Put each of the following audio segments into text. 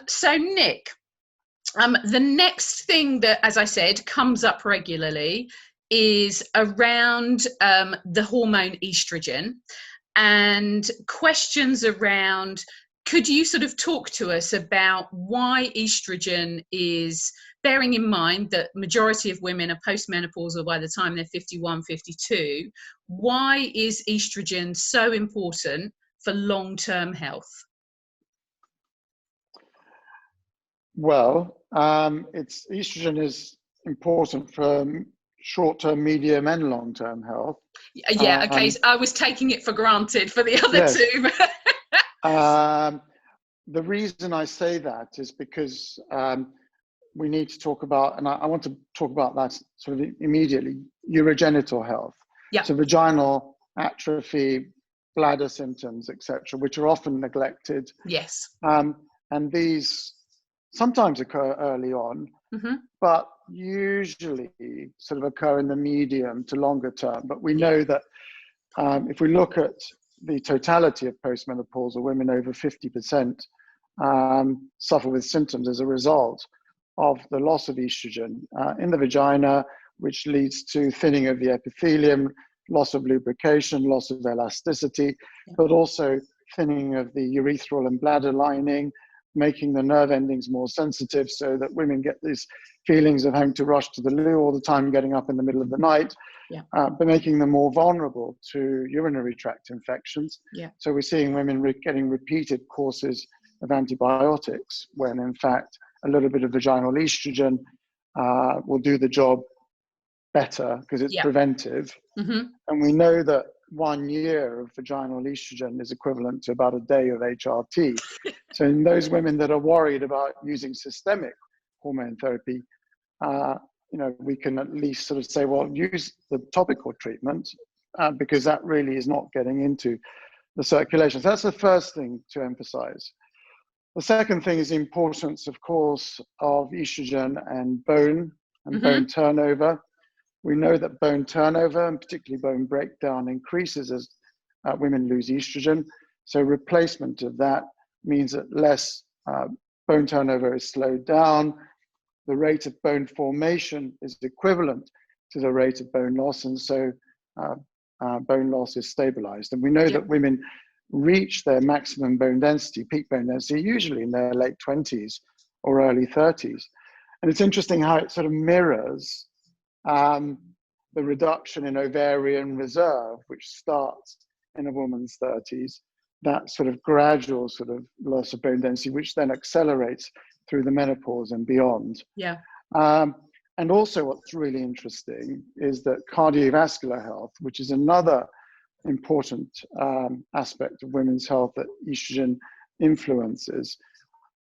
So Nick, the next thing that, as I said, comes up regularly is around the hormone estrogen, and questions around, could you sort of talk to us about why estrogen is, bearing in mind that majority of women are postmenopausal by the time they're 51, 52, why is estrogen so important for long-term health? Well, estrogen is important for short-term, medium, and long-term health. Yeah, okay. So I was taking it for granted for the other yes. two. The reason I say that is because we need to talk about, and I want to talk about that sort of immediately, urogenital health. Yeah. So vaginal atrophy, bladder symptoms, etc., which are often neglected. Yes. And these sometimes occur early on, but usually sort of occur in the medium to longer term. But we know that if we look at the totality of postmenopausal women, over 50% suffer with symptoms as a result of the loss of estrogen in the vagina, which leads to thinning of the epithelium, loss of lubrication, loss of elasticity, but also thinning of the urethral and bladder lining, making the nerve endings more sensitive so that women get these feelings of having to rush to the loo all the time, getting up in the middle of the night, but making them more vulnerable to urinary tract infections. So we're seeing women getting repeated courses of antibiotics when in fact a little bit of vaginal estrogen will do the job better because it's preventive. And we know that 1 year of vaginal estrogen is equivalent to about a day of HRT. So in those women that are worried about using systemic hormone therapy, we can at least sort of say, well, use the topical treatment because that really is not getting into the circulation. So that's the first thing to emphasize. The second thing is the importance, of course, of estrogen and bone turnover. We know that bone turnover, and particularly bone breakdown, increases as women lose estrogen. So replacement of that means that less bone turnover is slowed down. The rate of bone formation is equivalent to the rate of bone loss, and so bone loss is stabilized. And we know that women reach their maximum bone density, peak bone density, usually in their late 20s or early 30s. And it's interesting how it sort of mirrors the reduction in ovarian reserve, which starts in a woman's 30s, that sort of gradual sort of loss of bone density, which then accelerates through the menopause and beyond. And also what's really interesting is that cardiovascular health, which is another important aspect of women's health that estrogen influences,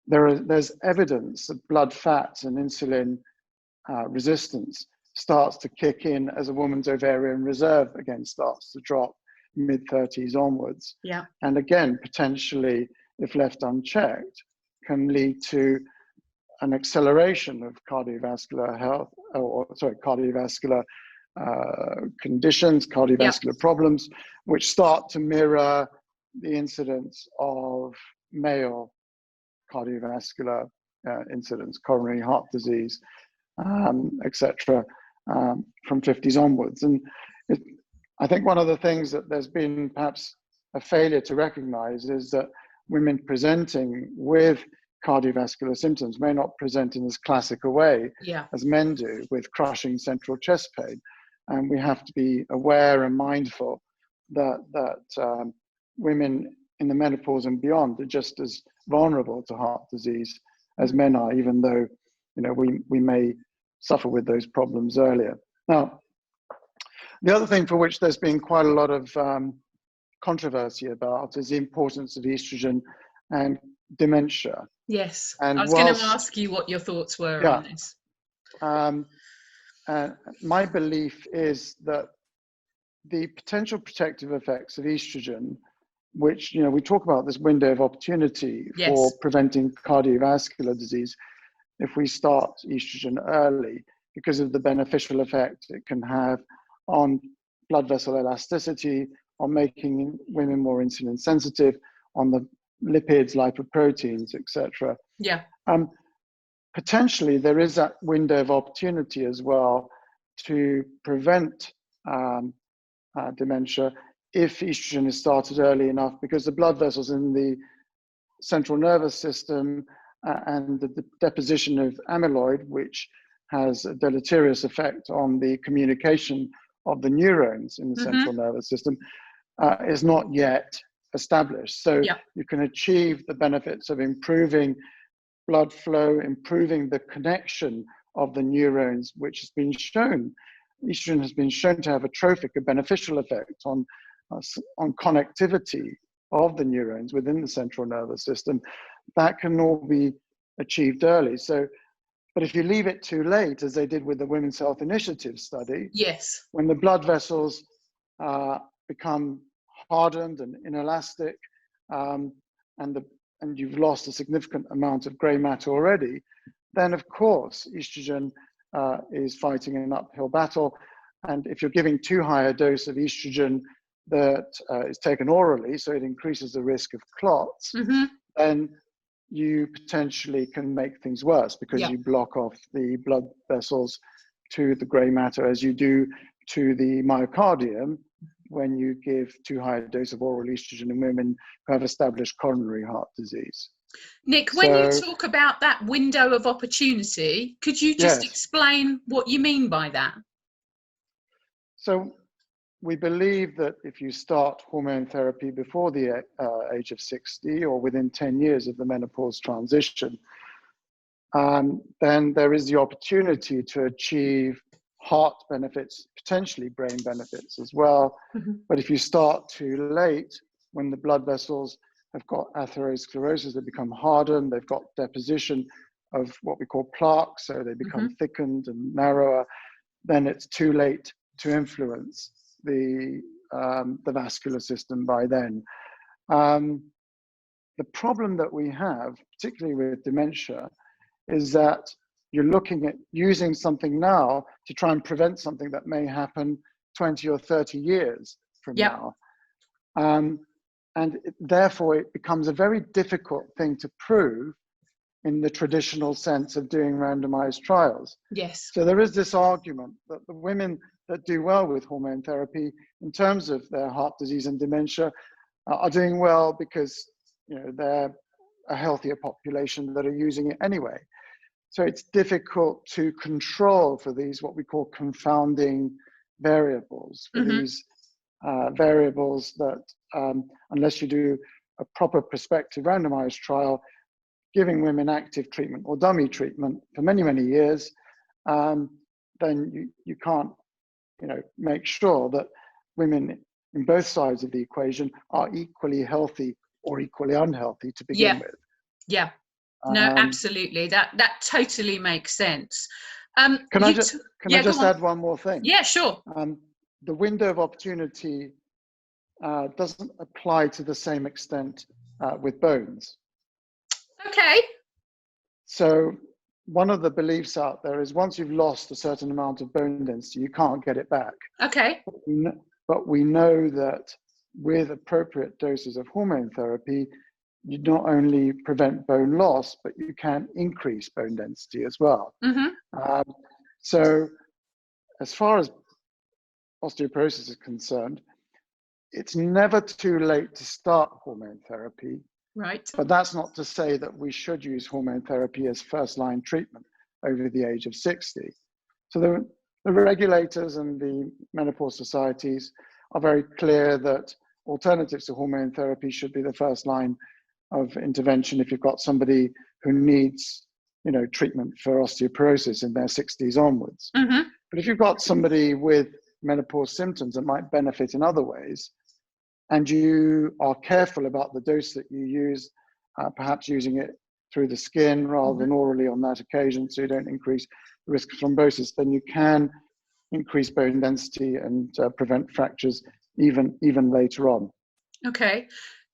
there's evidence that blood fat and insulin resistance starts to kick in as a woman's ovarian reserve again starts to drop mid-30s onwards. And again, potentially, if left unchecked, can lead to an acceleration of cardiovascular health, cardiovascular conditions, cardiovascular problems, which start to mirror the incidence of male cardiovascular incidents, coronary heart disease, etc., from 50s onwards. And I think one of the things that there's been perhaps a failure to recognize is that women presenting with cardiovascular symptoms may not present in as classic a way as men do, with crushing central chest pain. And we have to be aware and mindful that women in the menopause and beyond are just as vulnerable to heart disease as men are, even though we may suffer with those problems earlier. Now, the other thing for which there's been quite a lot of controversy about is the importance of estrogen and dementia. Yes, and I was going to ask you what your thoughts were on this. My belief is that the potential protective effects of estrogen, which we talk about this window of opportunity for preventing cardiovascular disease, if we start estrogen early, because of the beneficial effect it can have on blood vessel elasticity, on making women more insulin sensitive, on the lipids, lipoproteins, etc. Yeah. Potentially, there is that window of opportunity as well to prevent dementia if estrogen is started early enough, because the blood vessels in the central nervous system and the deposition of amyloid, which has a deleterious effect on the communication of the neurons in the central nervous system, is not yet established. So you can achieve the benefits of improving blood flow, improving the connection of the neurons, which has been shown, estrogen has been shown to have a trophic, a beneficial effect on connectivity of the neurons within the central nervous system. That can all be achieved early. So, but if you leave it too late, as they did with the Women's Health Initiative study, when the blood vessels become hardened and inelastic, and you've lost a significant amount of grey matter already, then of course estrogen is fighting an uphill battle. And if you're giving too high a dose of estrogen that is taken orally, so it increases the risk of clots, then you potentially can make things worse, because you block off the blood vessels to the grey matter, as you do to the myocardium when you give too high a dose of oral estrogen in women who have established coronary heart disease. Nick, when you talk about that window of opportunity, could you just explain what you mean by that? So we believe that if you start hormone therapy before the age of 60 or within 10 years of the menopause transition, then there is the opportunity to achieve heart benefits, potentially brain benefits as well. But if you start too late, when the blood vessels have got atherosclerosis, they become hardened, they've got deposition of what we call plaque, so they become thickened and narrower, then it's too late to influence the vascular system by then. The problem that we have, particularly with dementia, is that you're looking at using something now to try and prevent something that may happen 20 or 30 years from now. Therefore, it becomes a very difficult thing to prove in the traditional sense of doing randomized trials. So there is this argument that the women that do well with hormone therapy in terms of their heart disease and dementia are doing well because they're a healthier population that are using it anyway. So it's difficult to control for these, what we call confounding variables, for these variables that, unless you do a proper prospective randomized trial, giving women active treatment or dummy treatment for many, many years, then you can't, make sure that women in both sides of the equation are equally healthy or equally unhealthy to begin with. No, absolutely. That totally makes sense. Can I just add one more thing? Yeah, sure. The window of opportunity doesn't apply to the same extent with bones. Okay. So one of the beliefs out there is once you've lost a certain amount of bone density, you can't get it back. Okay. But we know that with appropriate doses of hormone therapy, you not only prevent bone loss, but you can increase bone density as well. So as far as osteoporosis is concerned, it's never too late to start hormone therapy. But that's not to say that we should use hormone therapy as first-line treatment over the age of 60. So the regulators and the menopause societies are very clear that alternatives to hormone therapy should be the first line of intervention if you've got somebody who needs, treatment for osteoporosis in their 60s onwards. But if you've got somebody with menopause symptoms that might benefit in other ways, and you are careful about the dose that you use, perhaps using it through the skin rather than orally on that occasion, so you don't increase the risk of thrombosis, then you can increase bone density and prevent fractures even later on. Okay.